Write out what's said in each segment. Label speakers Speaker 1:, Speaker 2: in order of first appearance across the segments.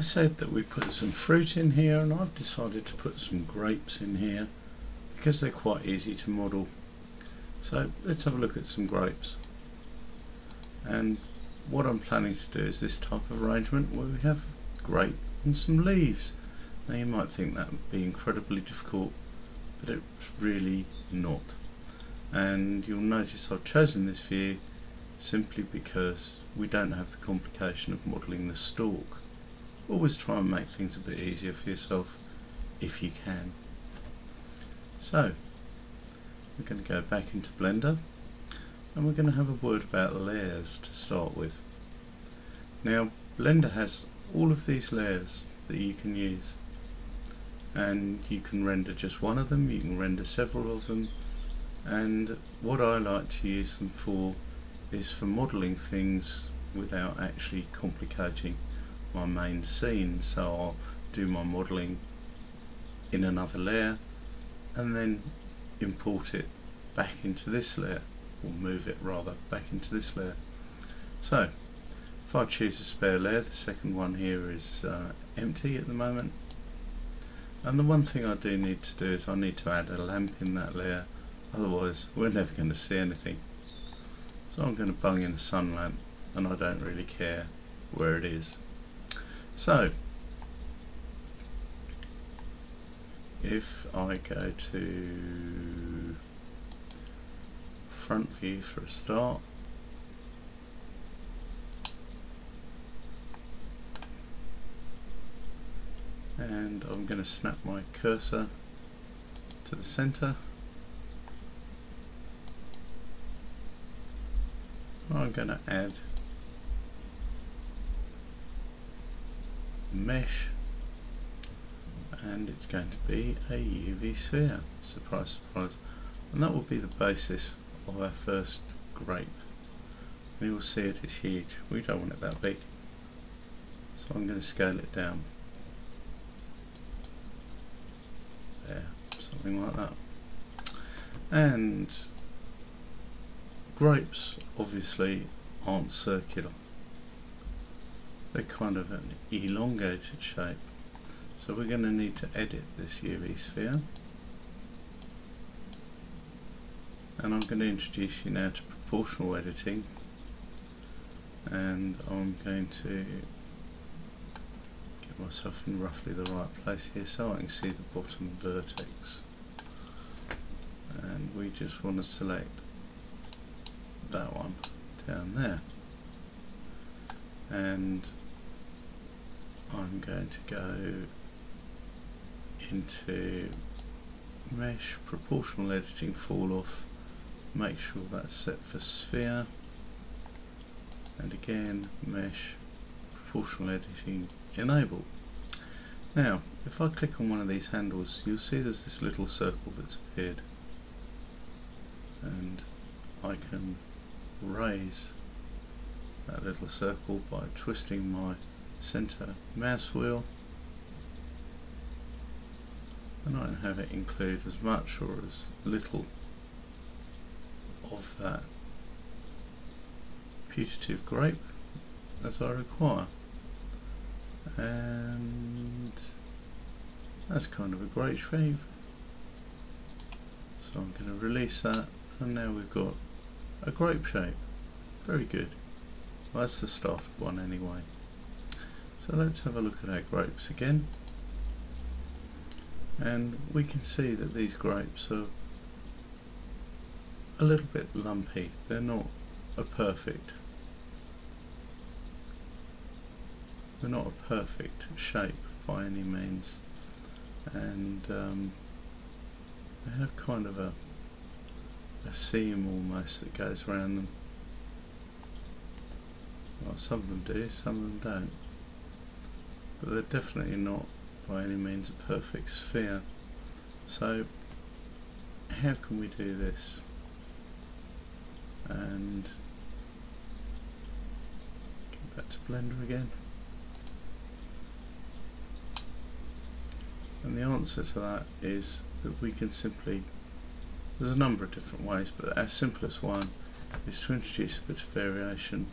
Speaker 1: said that we put some fruit in here, and I've decided to put some grapes in here because they're quite easy to model. So let's have a look at some grapes. And what I'm planning to do is this type of arrangement where we have grape and some leaves. Now you might think that would be incredibly difficult, but it's really not. And you'll notice I've chosen this view simply because we don't have the complication of modelling the stalk. Always try and make things a bit easier for yourself if you can. So we're going to go back into Blender and we're going to have a word about layers to start with. Now Blender has all of these layers that you can use, and you can render just one of them, you can render several of them, and what I like to use them for is for modelling things without actually complicating my main scene. So I'll do my modelling in another layer and then import it back into this layer, or move it rather back into this layer. So if I choose a spare layer, the second one here is empty at the moment, and the one thing I do need to do is I need to add a lamp in that layer, otherwise we're never going to see anything. So I'm going to bung in a sun lamp, and I don't really care where it is. So if I go to front view for a start, and I'm going to snap my cursor to the center, I'm going to add mesh, and it's going to be a UV sphere. Surprise, surprise. And that will be the basis of our first grape. And you will see it is huge. We don't want it that big, so I'm going to scale it down. There, something like that. And grapes obviously aren't circular. They're kind of an elongated shape. So we're going to need to edit this UV sphere. And I'm going to introduce you now to proportional editing. And I'm going to get myself in roughly the right place here so I can see the bottom vertex. And we just want to select that one down there. And I'm going to go into mesh, proportional editing, fall off, make sure that's set for sphere, and again mesh, proportional editing, enable. Now if I click on one of these handles, you'll see there's this little circle that's appeared, and I can raise that little circle by twisting my center mouse wheel, and I can have it include as much or as little of that putative grape as I require. And that's kind of a great shape. So I'm going to release that, and now we've got a grape shape. Very good. Well, that's the start of one anyway. So let's have a look at our grapes again, and we can see that these grapes are a little bit lumpy. They're not a perfect shape by any means, and they have kind of a seam almost that goes around them. Well, some of them do, some of them don't, but they're definitely not by any means a perfect sphere. So how can we do this? And get back to Blender again, and the answer to that is that we can simply, there's a number of different ways, but our simplest one is to introduce a bit of variation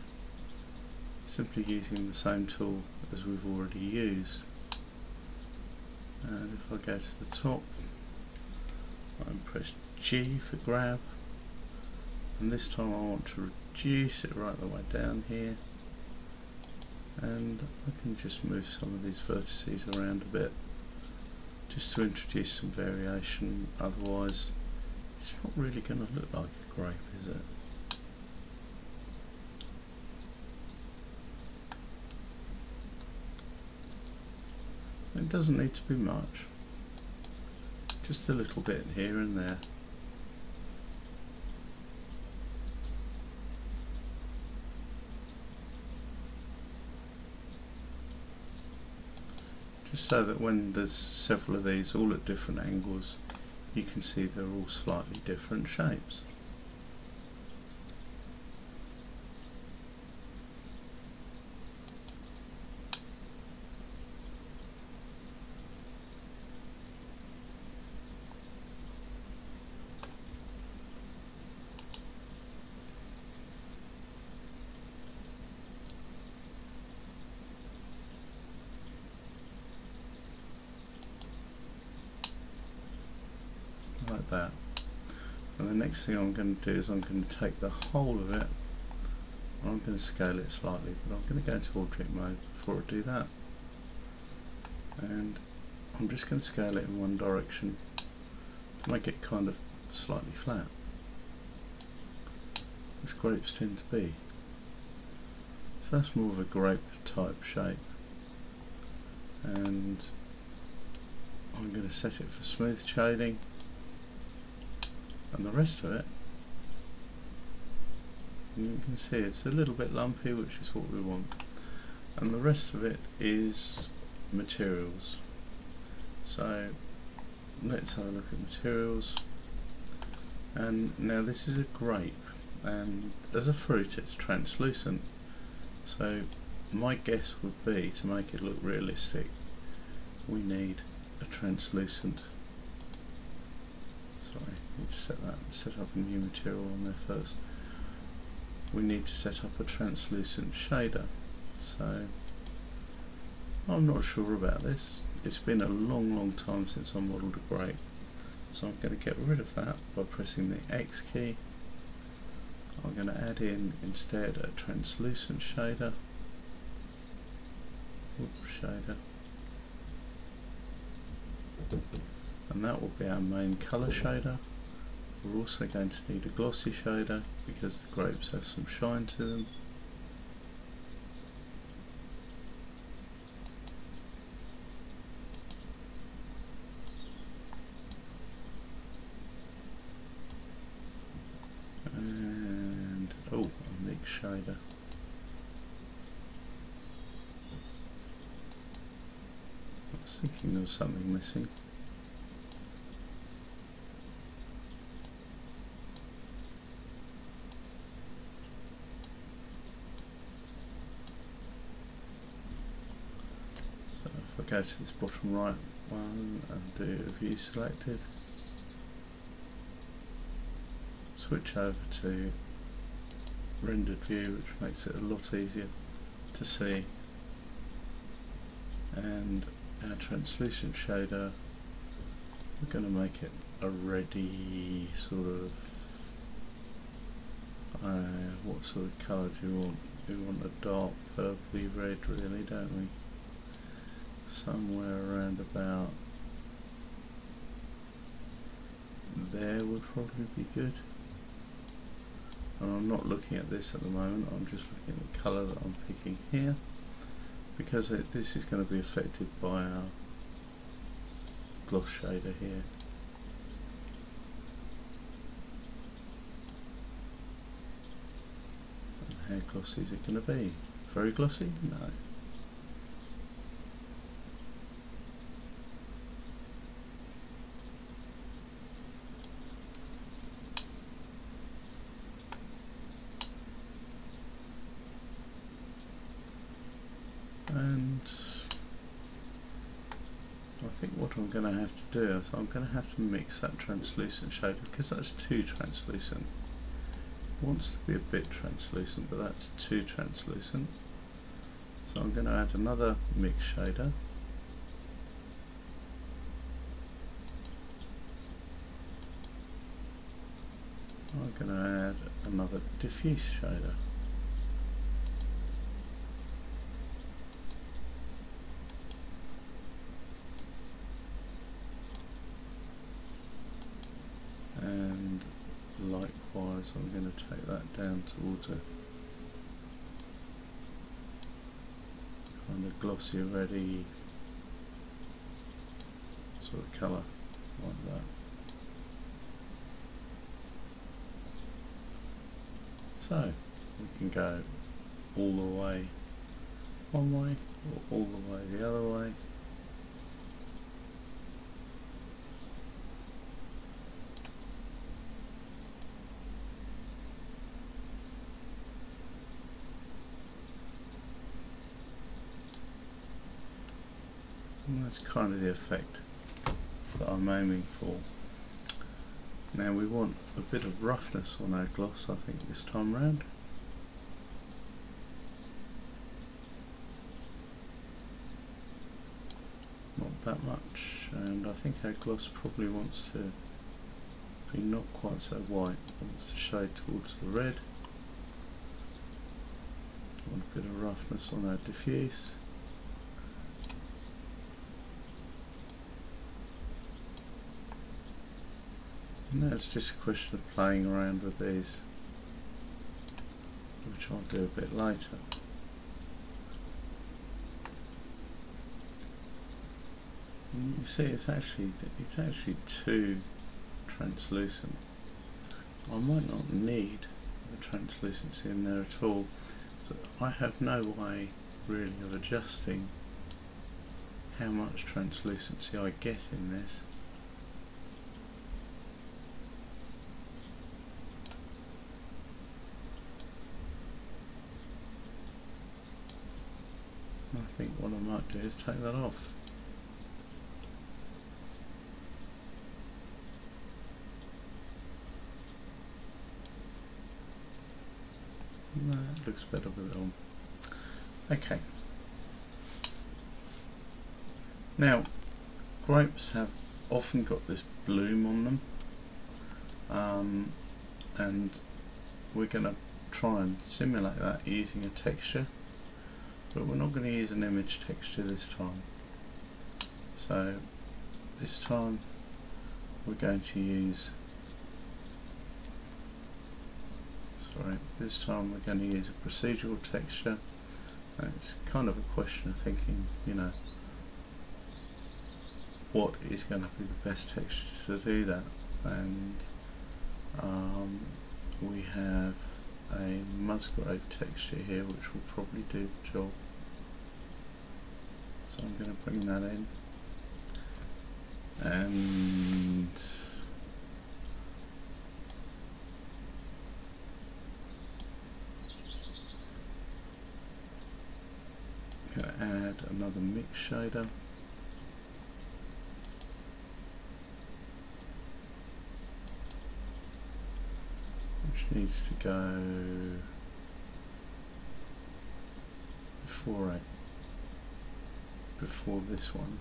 Speaker 1: simply using the same tool as we've already used. And if I go to the top and press G for grab, and this time I want to reduce it right the way down here, and I can just move some of these vertices around a bit just to introduce some variation. Otherwise it's not really going to look like a grape, is it? It doesn't need to be much, just a little bit here and there. Just so that when there's several of these all at different angles, you can see they're all slightly different shapes. Like that. And the next thing I'm going to do is I'm going to take the whole of it, and I'm going to scale it slightly, but I'm going to go into object mode before I do that, and I'm just going to scale it in one direction to make it kind of slightly flat, which grapes tend to be. So that's more of a grape type shape, and I'm going to set it for smooth shading. And the rest of it, you can see it's a little bit lumpy, which is what we want. And the rest of it is materials. So let's have a look at materials. And now this is a grape, and as a fruit it's translucent. So my guess would be, to make it look realistic, we need a translucent. Sorry, I need to set up a new material on there first. We need to set up a translucent shader. So I'm not sure about this. It's been a long time since I modelled a grape, so I'm going to get rid of that by pressing the X key. I'm going to add in instead a translucent shader. And that will be our main colour shader. We're also going to need a glossy shader because the grapes have some shine to them. And a mix shader. I was thinking there was something missing. If I go to this bottom right one and do view selected, switch over to rendered view, which makes it a lot easier to see, and our translucent shader, we're going to make it a reddy sort of, what sort of colour do you want? We want a dark purpley red, really, don't we? Somewhere around about there would probably be good. And I'm not looking at this at the moment, I'm just looking at the colour that I'm picking here, because this is going to be affected by our gloss shader here. And how glossy is it going to be? Very glossy? No. And I think what I'm going to have to do is I'm going to have to mix that translucent shader, because that's too translucent. It wants to be a bit translucent, but that's too translucent. So I'm going to add another mix shader. I'm going to add another diffuse shader. And likewise I'm going to take that down towards a kind of glossy reddy sort of colour like that. So we can go all the way one way or all the way the other way. And that's kind of the effect that I'm aiming for. Now we want a bit of roughness on our gloss, I think, this time round. Not that much, and I think our gloss probably wants to be not quite so white, it wants to shade towards the red. Want a bit of roughness on our diffuse. And now it's just a question of playing around with these, which I'll do a bit later. And you see it's actually too translucent. I might not need the translucency in there at all, so I have no way really of adjusting how much translucency I get in this. I think what I might do is take that off. No, it looks better with it on. Okay. Now, grapes have often got this bloom on them, and we're going to try and simulate that using a texture. But we're not going to use an image texture this time. So this time we're going to use, this time we're going to use a procedural texture. And it's kind of a question of thinking, you know, what is going to be the best texture to do that. And we have a Musgrave texture here which will probably do the job. So I'm going to bring that in, and I'm going to add another mix shader. Which needs to go before this one,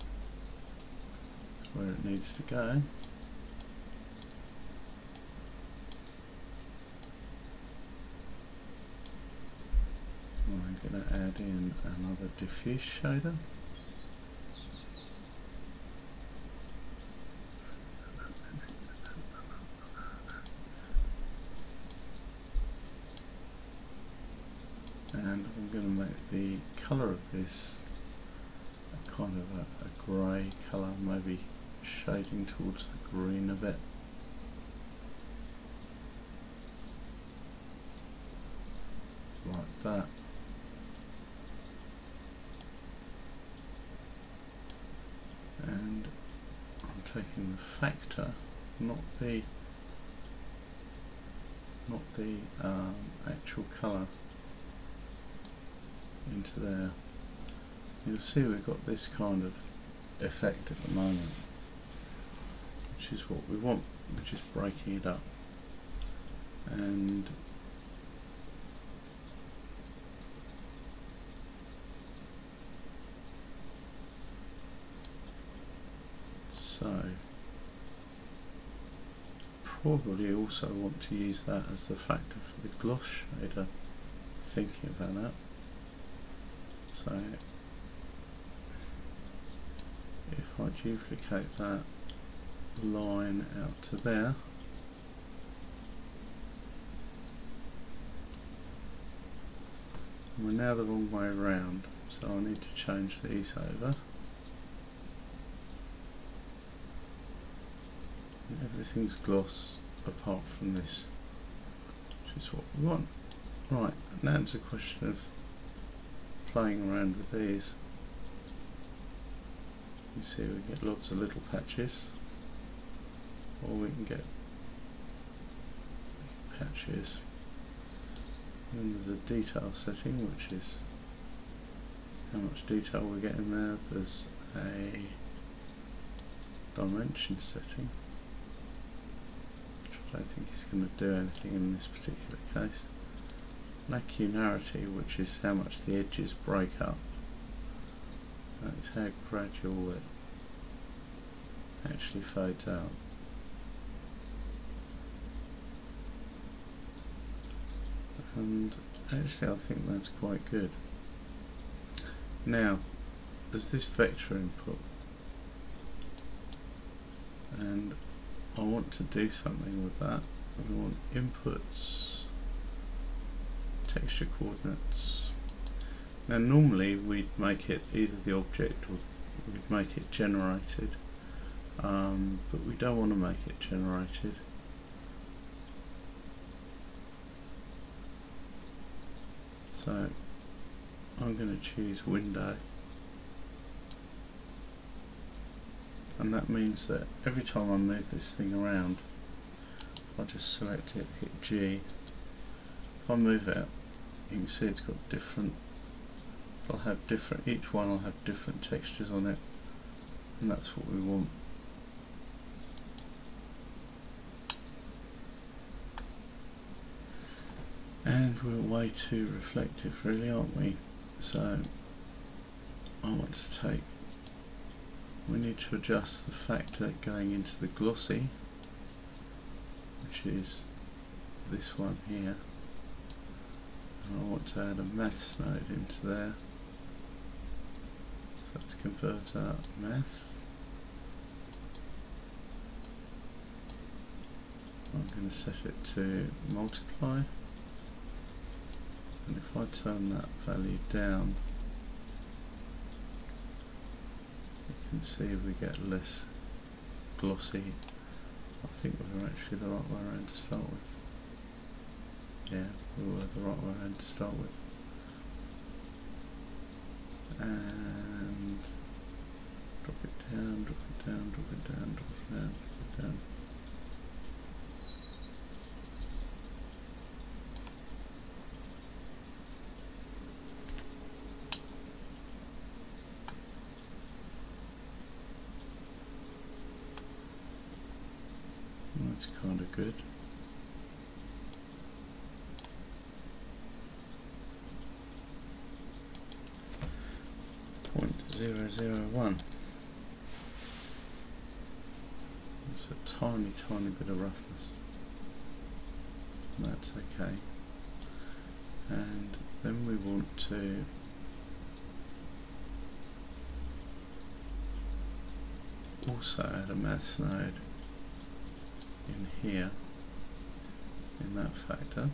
Speaker 1: where it needs to go. I'm going to add in another diffuse shader. And I'm going to make the colour of this a kind of a grey colour, maybe shading towards the green a bit. Like that. And I'm taking the factor, not the actual colour, into there. You'll see we've got this kind of effect at the moment, which is what we want. We're just breaking it up, and So probably also want to use that as the factor for the gloss shader, thinking about that. So if I duplicate that line out to there, we're now the wrong way around, so I need to change these over. And everything's gloss apart from this, which is what we want. Right, now it's a question of playing around with these. You see we get lots of little patches, or we can get patches. And then there's a detail setting, which is how much detail we get in there. There's a dimension setting, which I don't think is going to do anything in this particular case. Lacunarity, which is how much the edges break up. That is how gradual it actually fades out. And actually I think that's quite good. Now there's this vector input, and I want to do something with that. We want inputs, texture coordinates. Now normally we'd make it either the object or we'd make it generated, but we don't want to make it generated. So I'm going to choose window, and that means that every time I move this thing around, I just select it, hit G. If I move it, you can see it's got different, it'll have different, each one will have different textures on it, and that's what we want. And we're way too reflective really, aren't we? So I want to take, we need to adjust the factor going into the glossy, which is this one here. And I want to add a maths node into there. So let's convert out maths. I'm going to set it to multiply. And if I turn that value down, you can see we get less glossy. I think we were actually the right way around to start with. Yeah, we were the right way around to start with. And drop it down, drop it down, drop it down, drop it down, drop it down. That's kind of good. .001. It's a tiny bit of roughness. That's okay. And then we want to also add a maths node in here, in that factor.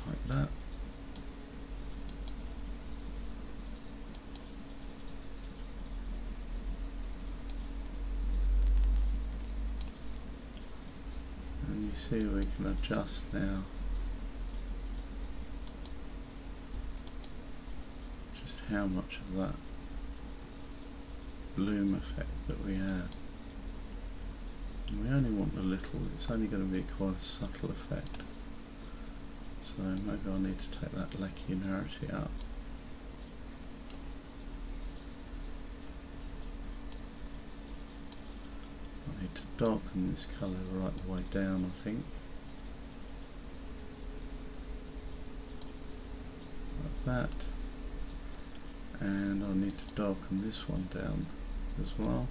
Speaker 1: Like that. And you see we can adjust now just how much of that bloom effect that we add. And we only want a little, it's only going to be quite a subtle effect. So maybe I need to take that lacunarity up. I need to darken this colour right the way down, I think. Like that, and I need to darken this one down as well.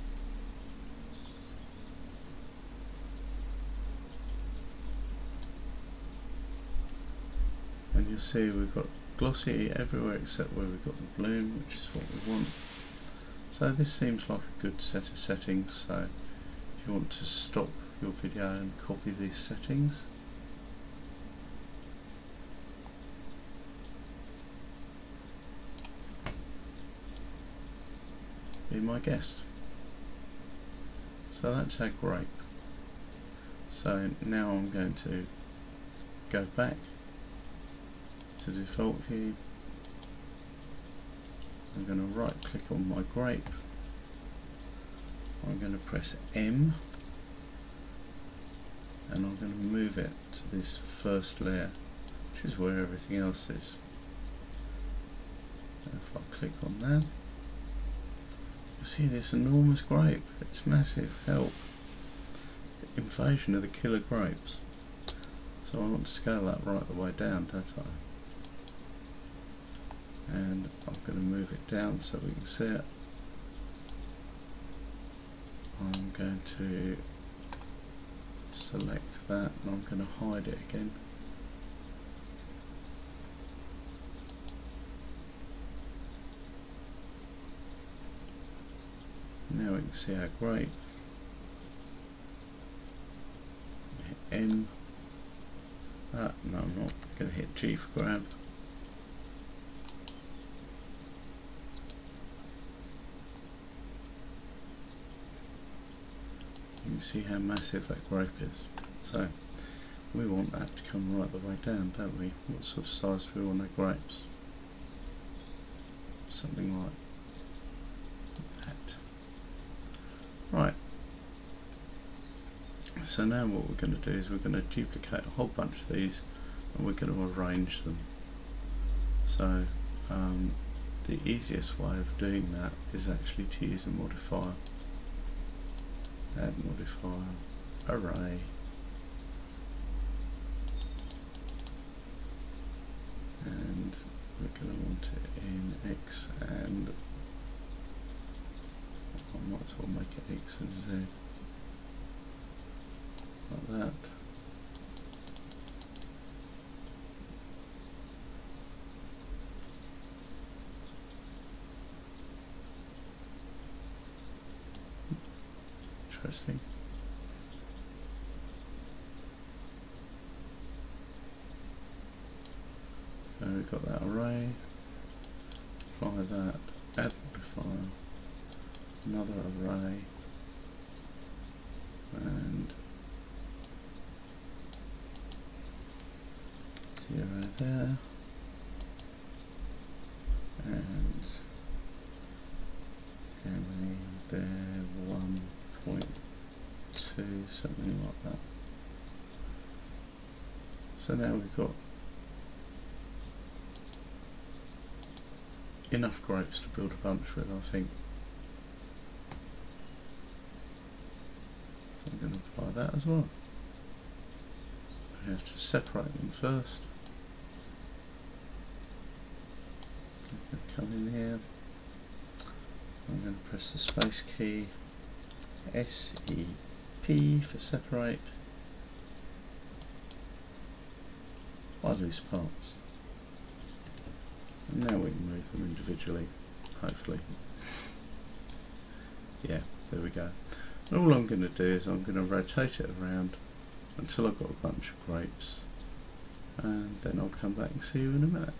Speaker 1: And you'll see we've got glossy everywhere except where we've got the bloom, which is what we want. So this seems like a good set of settings, so if you want to stop your video and copy these settings, be my guest. So that's our grape. So now I'm going to go back to default view. I'm going to right click on my grape. I'm going to press M and I'm going to move it to this first layer, which is where everything else is. And if I click on that, you see this enormous grape. It's massive. Help! The invasion of the killer grapes. So I want to scale that right the way down, don't I? And I'm going to move it down so we can see it. I'm going to select that and I'm going to hide it again. Now we can see our grape. Hit M. No, I'm not going to hit G for grab. You can see how massive that grape is. So we want that to come right the way down, don't we? What sort of size do we want our grapes? Something like that. Right. So now what we're going to do is we're going to duplicate a whole bunch of these and we're going to arrange them. So the easiest way of doing that is actually to use a modifier. Add modifier, array, and we're going to want it in X, and I might as well make it X and Z, like that. Interesting. So we've got that array, apply that, add modifier, another array, and 0 there, and how many there, 1.2, something like that. So now we've got enough grapes to build a bunch with, I think. So I'm going to apply that as well. We have to separate them first. I'm going to come in here. I'm going to press the space key, SEP for separate, by loose parts. And now we can move them individually, hopefully. Yeah, there we go. And all I'm going to do is I'm going to rotate it around until I've got a bunch of grapes, and then I'll come back and see you in a minute.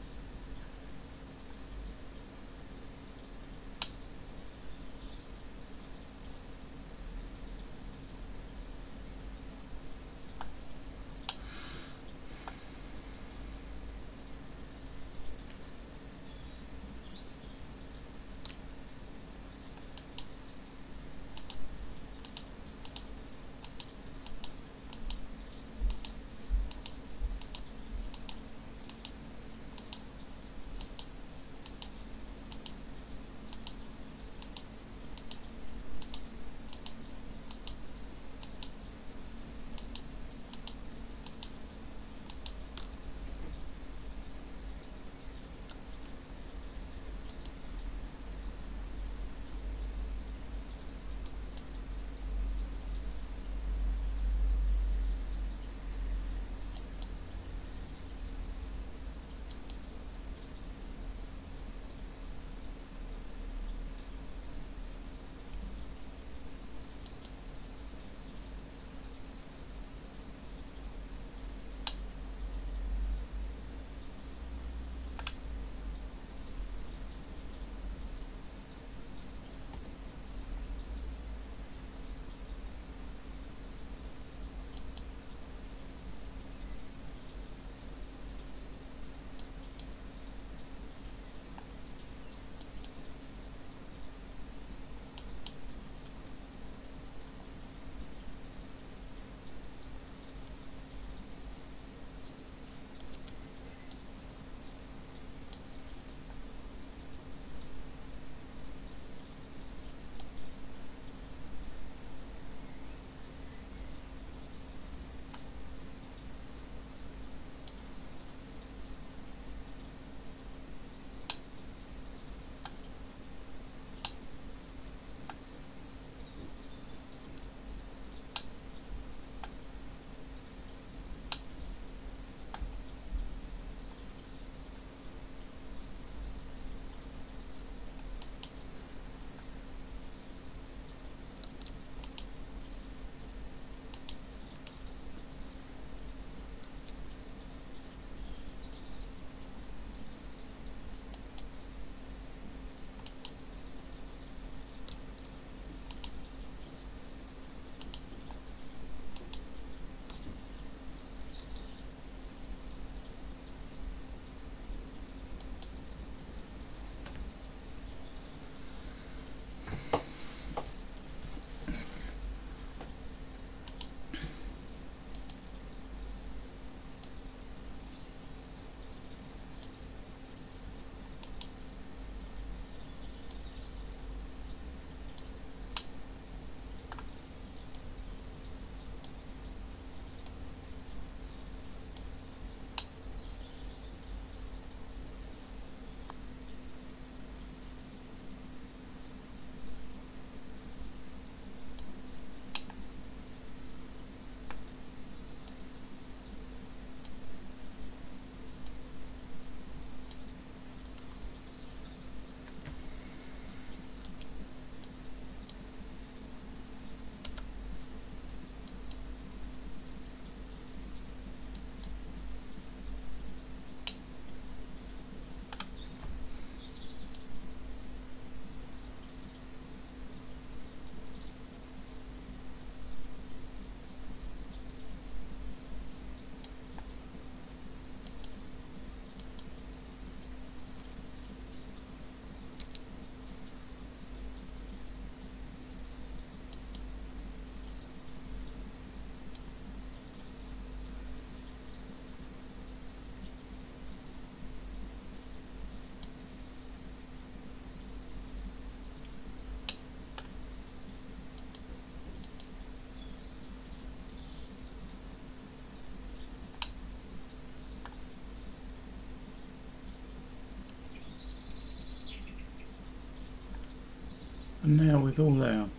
Speaker 1: And now with all our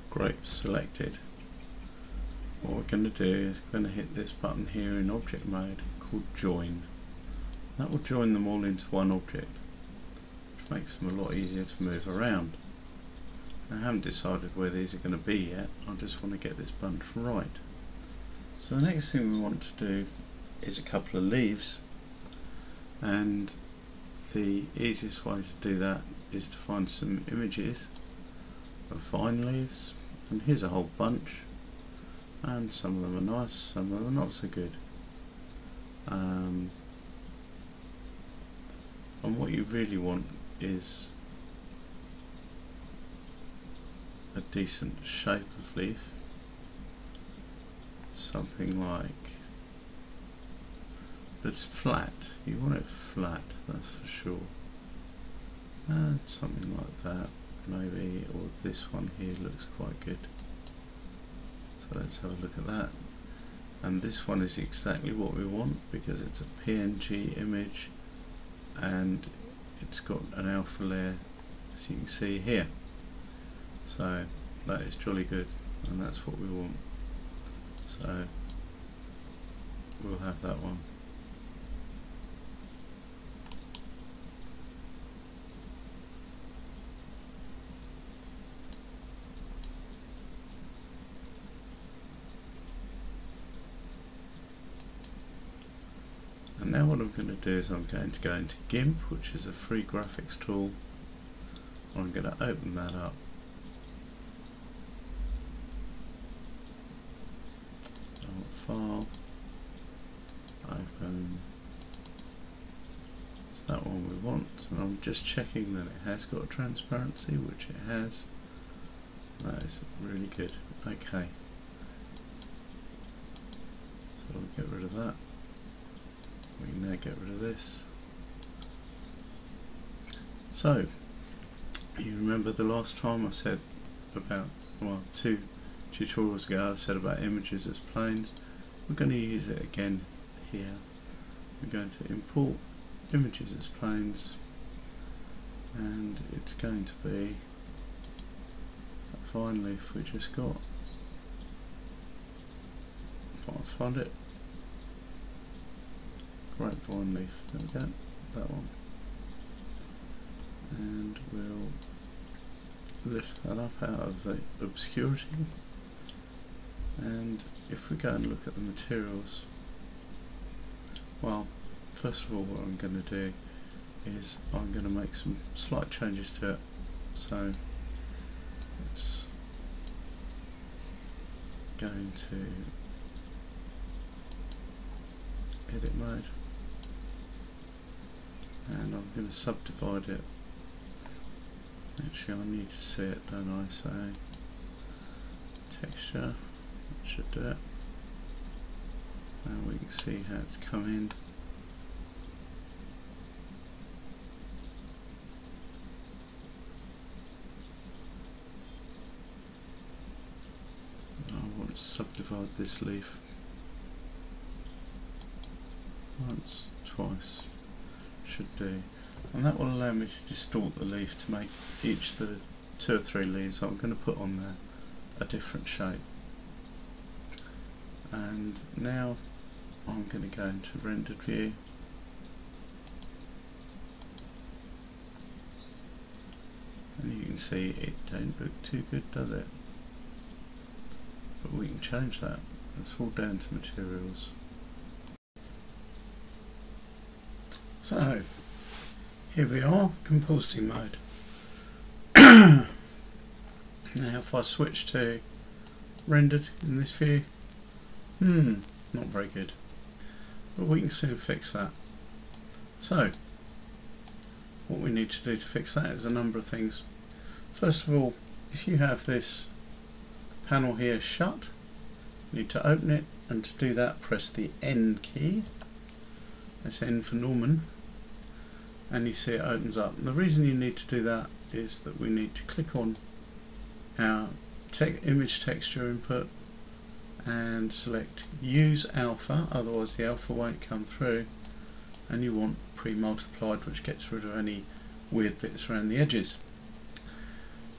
Speaker 1: grapes selected, what we're going to do is we're going to hit this button here in object mode called join. That will join them all into one object, which makes them a lot easier to move around. I haven't decided where these are going to be yet, I just want to get this bunch right. So the next thing we want to do is a couple of leaves, and the easiest way to do that is to find some images of vine leaves, and here's a whole bunch, and some of them are nice, some of them are not so good. And what you really want is a decent shape of leaf, something like that's flat. You want it flat, that's for sure. And something like that maybe, or this one here looks quite good. So let's have a look at that. And this one is exactly what we want because it's a PNG image and it's got an alpha layer, as you can see here. So that is jolly good, and that's what we want. So we'll have that one. And now what I'm going to do is I'm going to go into GIMP, which is a free graphics tool. I'm going to open that up. File, open, it's that one we want, and I'm just checking that it has got a transparency, which it has. That is really good. Okay, so we'll get rid of that. We can now get rid of this. So, you remember the last time I said about, well, 2 tutorials ago I said about images as planes. We're going to use it again here. We're going to import images as planes, and it's going to be that vine leaf we just got. If I find it, great vine leaf, there we go, that one. And we'll lift that up out of the obscurity. And if we go and look at the materials, well, first of all what I'm going to do is I'm going to make some slight changes to it. So it's going to edit mode, and I'm going to subdivide it. Actually I need to see it, don't I? So texture, should do it. Now we can see how it's come in. I want to subdivide this leaf once, twice, should do. And that will allow me to distort the leaf to make each of the 2 or 3 leaves I'm going to put on there a different shape. And now I'm going to go into rendered view, and you can see it don't look too good, does it? But we can change that. It's all down to materials. So here we are, compositing mode. Now if I switch to rendered in this view, not very good, but we can soon fix that. So what we need to do to fix that is a number of things. First of all, if you have this panel here shut, you need to open it, and to do that press the N key. That's N for Norman, and you see it opens up. And the reason you need to do that is that we need to click on our image texture input and select use alpha, otherwise the alpha won't come through, and you want pre-multiplied, which gets rid of any weird bits around the edges.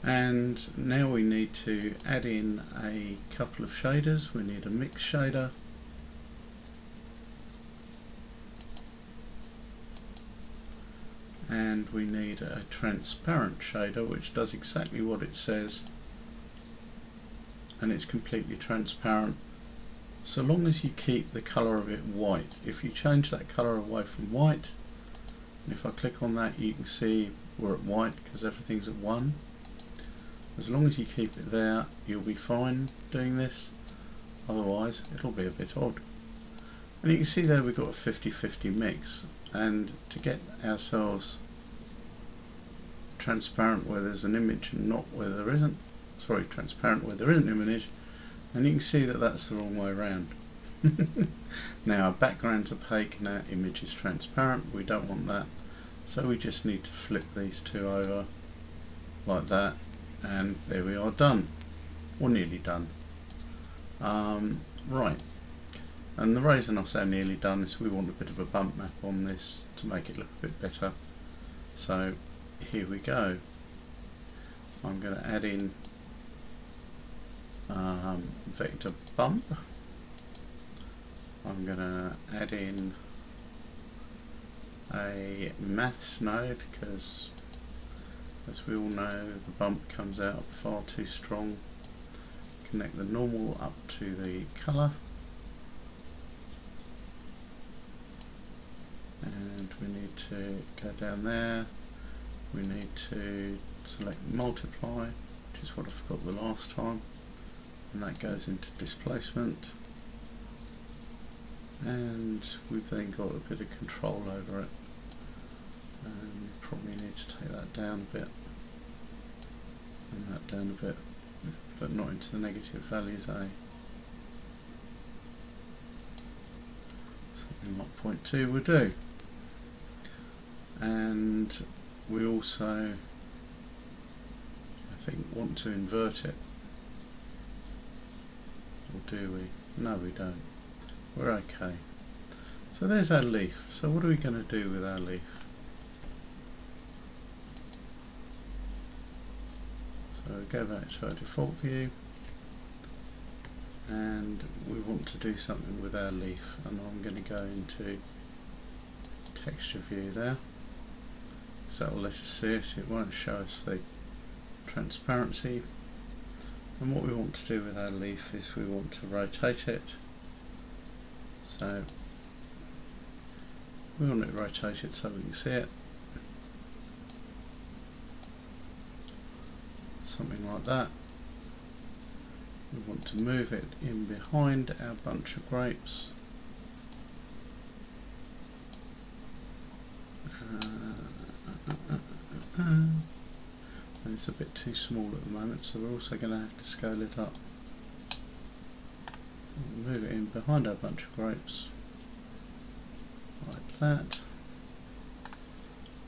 Speaker 1: And now we need to add in a couple of shaders. We need a mix shader, and we need a transparent shader which does exactly what it says, and it's completely transparent so long as you keep the colour of it white. If you change that colour away from white, and if I click on that, you can see we're at white because everything's at 1. As long as you keep it there, you'll be fine doing this, otherwise it'll be a bit odd. And you can see there we've got a 50-50 mix, and to get ourselves transparent where there's an image and not where there isn't, sorry, transparent where there isn't an image, and you can see that that's the wrong way around. Now our background's opaque and our image is transparent. We don't want that, so we just need to flip these two over like that, and there we are, done, or nearly done. Right, and the reason I say nearly done is we want a bit of a bump map on this to make it look a bit better. So here we go. I'm going to add in vector bump. I'm going to add in a maths node because, as we all know, the bump comes out far too strong. Connect the normal up to the colour, and we need to go down there. We need to select multiply, which is what I forgot the last time, and that goes into displacement, and we've then got a bit of control over it, and probably need to take that down a bit and that down a bit, but not into the negative values, eh? Something like 0.2 will do. And we also, I think, want to invert it. Or do we? No, we don't. We're okay. So there's our leaf. So what are we going to do with our leaf? So we go back to our default view, and we want to do something with our leaf, and I'm going to go into texture view there. So that'll let us see it. It won't show us the transparency. And what we want to do with our leaf is we want to rotate it. So we want to rotate it so we can see it. Something like that. We want to move it in behind our bunch of grapes. And it's a bit too small at the moment, so we're also going to have to scale it up. Move it in behind our bunch of grapes like that.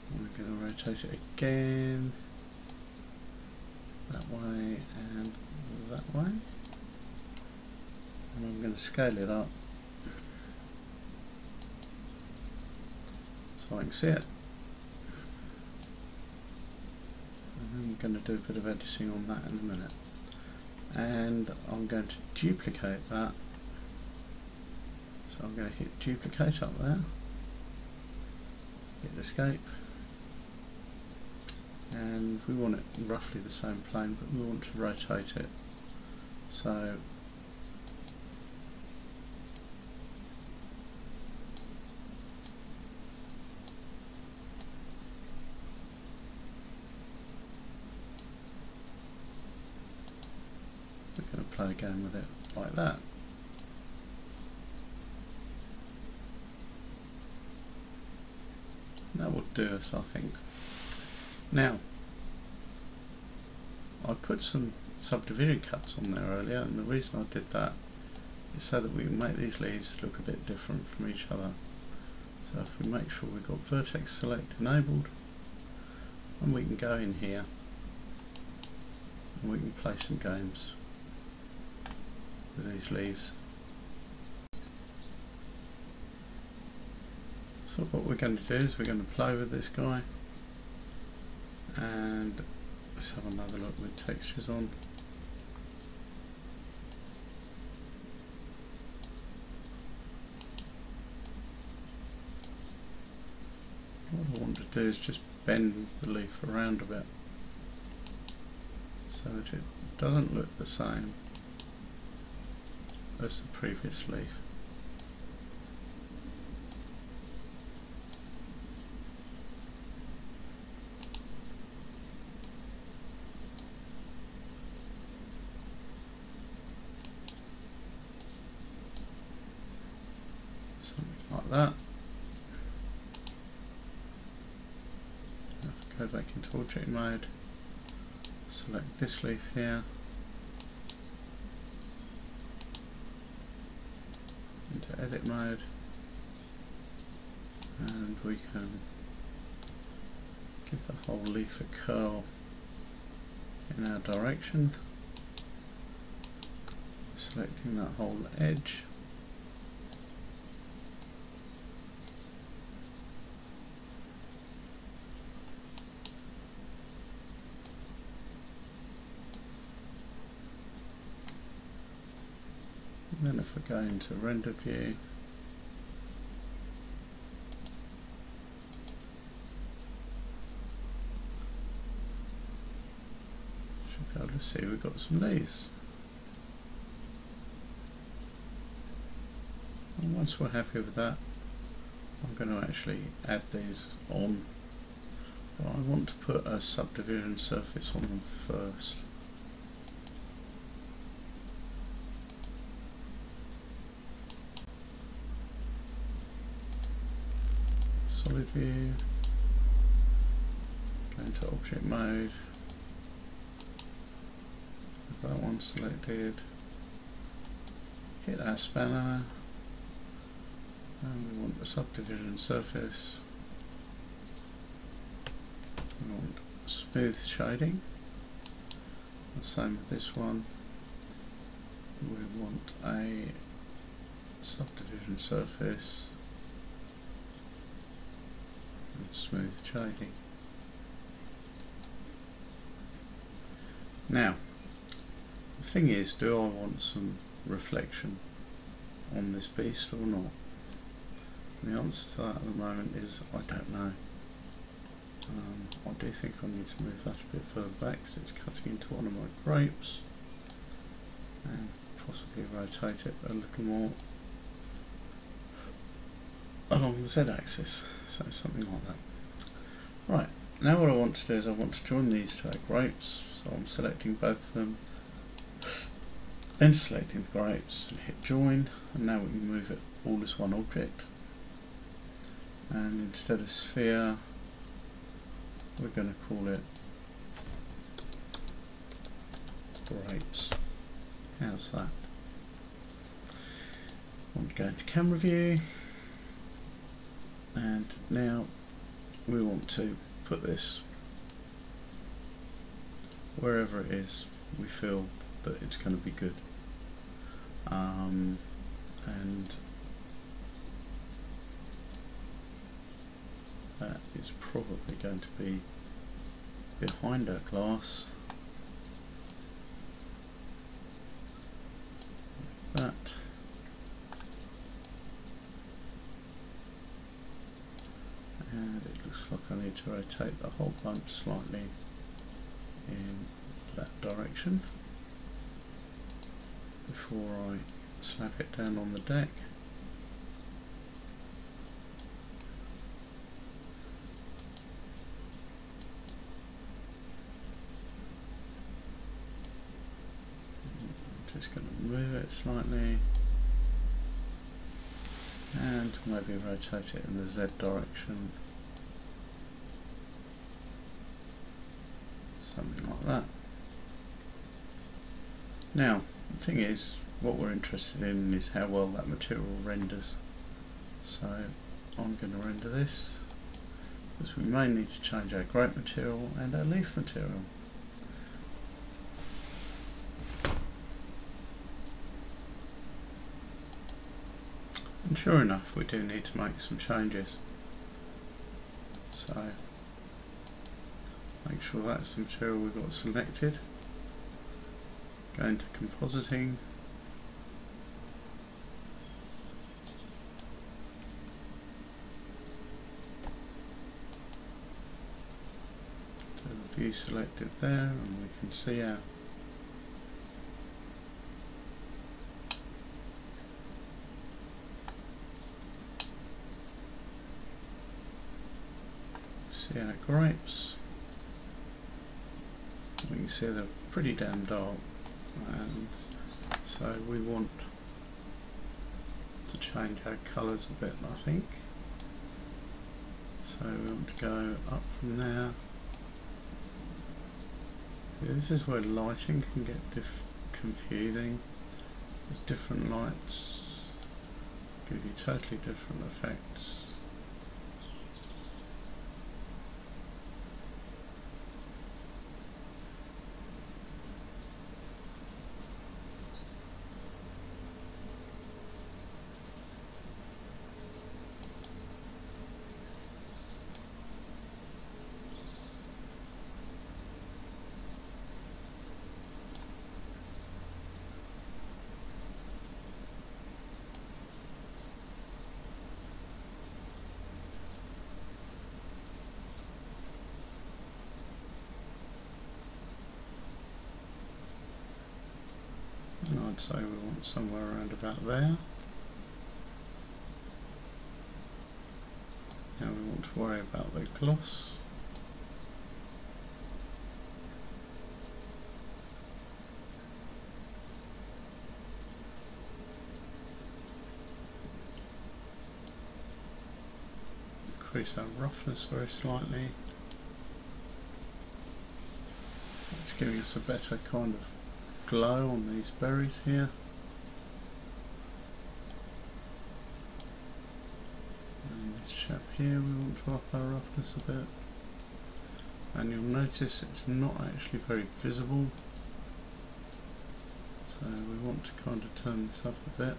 Speaker 1: And we're going to rotate it again that way and that way, and I'm going to scale it up so I can see it. I'm going to do a bit of editing on that in a minute, and I'm going to duplicate that, so I'm going to hit duplicate up there, hit escape, and we want it roughly the same plane, but we want to rotate it, so we're going to play a game with it like that. That will do us, I think. Now, I put some subdivision cuts on there earlier, and the reason I did that is so that we can make these leaves look a bit different from each other. So if we make sure we've got vertex select enabled, and we can go in here and we can play some games with these leaves. So what we're going to do is we're going to play with this guy, and Let's have another look with textures on. What I want to do is just bend the leaf around a bit so that it doesn't look the same as the previous leaf. Something like that. Go back into object mode, select this leaf here, into edit mode, and we can give the whole leaf a curl in our direction, selecting that whole edge. And then if we go into render view, should be able to see we've got some leaves. And once we're happy with that, I'm going to actually add these on. But I want to put a subdivision surface on them first. Solid view, go into object mode, have that one selected, hit our spanner, and we want the subdivision surface, we want smooth shading, the same with this one, we want a subdivision surface, smooth shading. Now, the thing is, do I want some reflection on this beast or not? And the answer to that at the moment is I don't know. I do think I need to move that a bit further back because it's cutting into one of my grapes, and possibly rotate it a little more along the z-axis, so something like that. Right, now what I want to do is I want to join these to our grapes, so I'm selecting both of them, then selecting the grapes and hit join, and now we can move it all as one object, and instead of sphere we're going to call it grapes. How's that? I want to go into camera view, and now we want to put this wherever it is we feel that it's going to be good, and that is probably going to be behind our glass, like that. And it looks like I need to rotate the whole bunch slightly in that direction before I slap it down on the deck. I'm just going to move it slightly and maybe rotate it in the Z direction, something like that. Now the thing is, what we're interested in is how well that material renders, so I'm going to render this because we may need to change our grape material and our leaf material. And sure enough, we do need to make some changes. So Make sure that's the material we've got selected. Go into compositing. So the view selected there, and we can see our grapes. We can see they're pretty damn dark, and so we want to change our colours a bit, I think. So we want to go up from there. Yeah, this is where lighting can get confusing. There's different lights give you totally different effects. I'd say we want somewhere around about there. Now we want to worry about the gloss. Increase our roughness very slightly. It's giving us a better kind of glow on these berries here. And this chap here, we want to up our roughness a bit. And you'll notice it's not actually very visible. So we want to kind of turn this up a bit.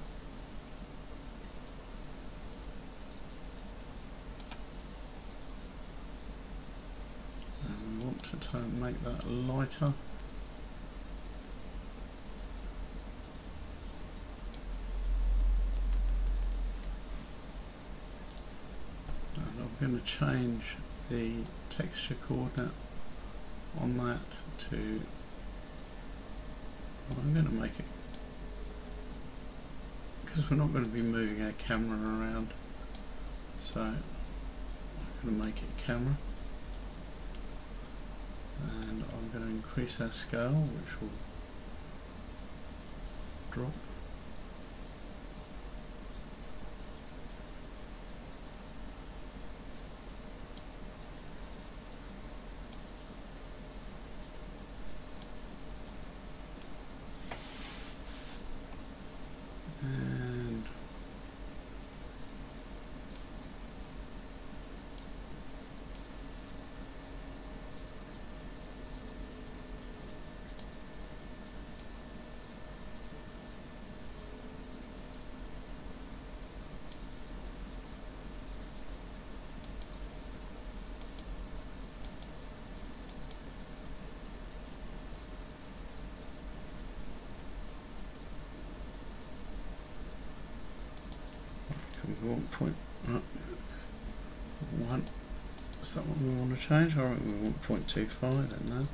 Speaker 1: And we want to make that lighter. I'm going to change the texture coordinate on that to, well, I'm going to make it, because we're not going to be moving our camera around, so I'm going to make it camera, and I'm going to increase our scale, which will drop. We want 0.1. Is that what we want to change? Or we want 0.25, I don't know.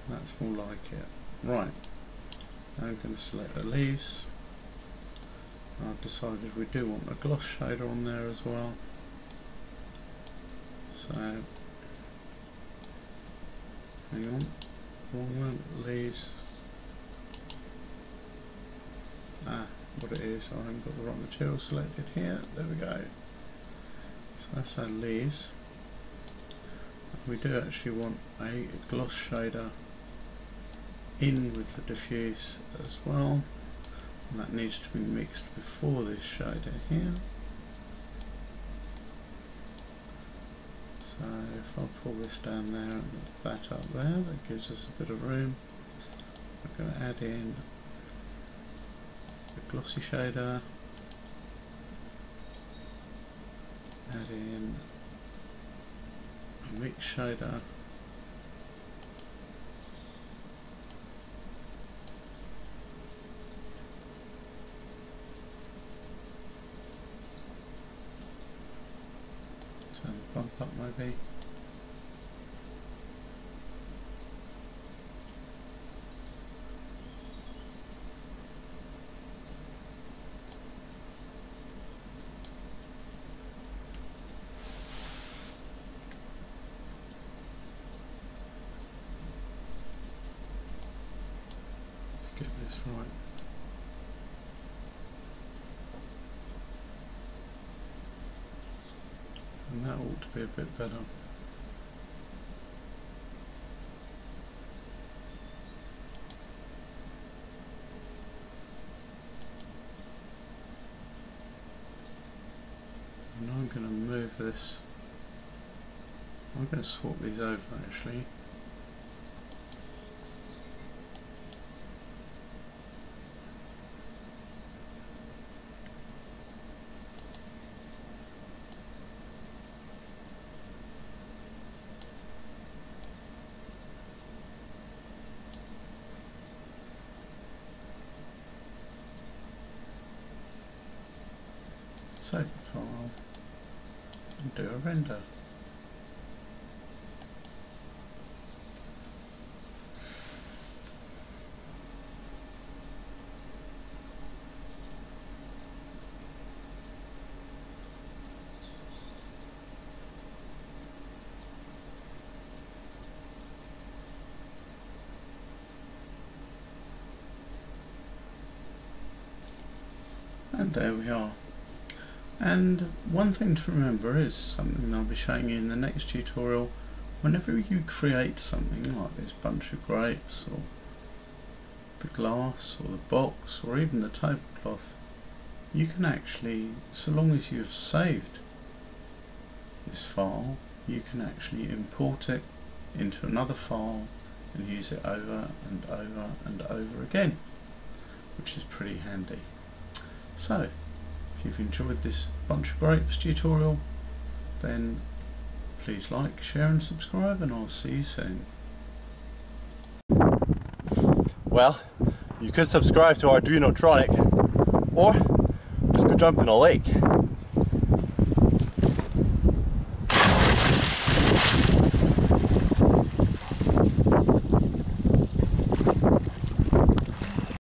Speaker 1: That's more like it. Right. Now I'm going to select the leaves. I've decided we do want a gloss shader on there as well. So, hang on. Wrong one. Leaves. What it is, I haven't got the right material selected here. There we go. So that's our leaves. We do actually want a gloss shader in with the diffuse as well, and that needs to be mixed before this shader here. So if I pull this down there and that up there, that gives us a bit of room. I'm going to add in the glossy shader, add in mix shader. Turn the bump up maybe. Get this right. And that ought to be a bit better. And I'm going to move this. I'm going to swap these over actually. Save the file and do a render. And there we are. And one thing to remember is something I'll be showing you in the next tutorial. Whenever you create something like this bunch of grapes, or the glass, or the box, or even the tablecloth, you can actually, so long as you've saved this file, you can actually import it into another file and use it over and over and over again, which is pretty handy. So, if you've enjoyed this bunch of grapes tutorial, then please like, share and subscribe, and I'll see you soon.
Speaker 2: Well, you could subscribe to Arduinotronic, or just go jump in a lake.